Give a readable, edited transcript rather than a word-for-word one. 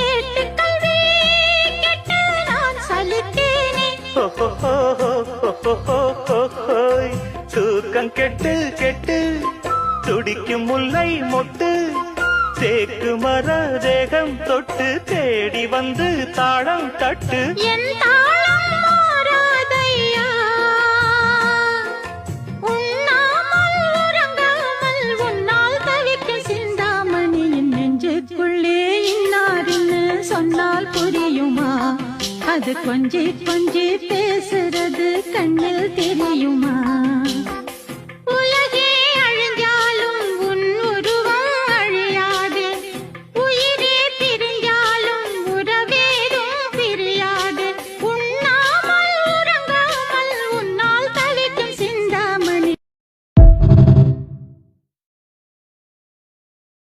ஏட்டுக்கல்வி கெட்டு நான் சலித்தேனே. தூக்கம் கெட்டு கெட்டு துடிக்கும் முல்லை மொட்டு தேக்கு மர தேகம் தொட்டு தேடி வந்து தாளம் தட்டு. என் தாளம் மாறாதையா, உண்ணாமல் உறங்காமல் உன்னால் தவிக்க சிந்தாமணியின் நெஞ்சுக்குள்ளே இன்னாருன்னு சொன்னால் புரியுமா? அது கொஞ்சி கொஞ்சி பேசுறது கண்ணில் தெரியுமா?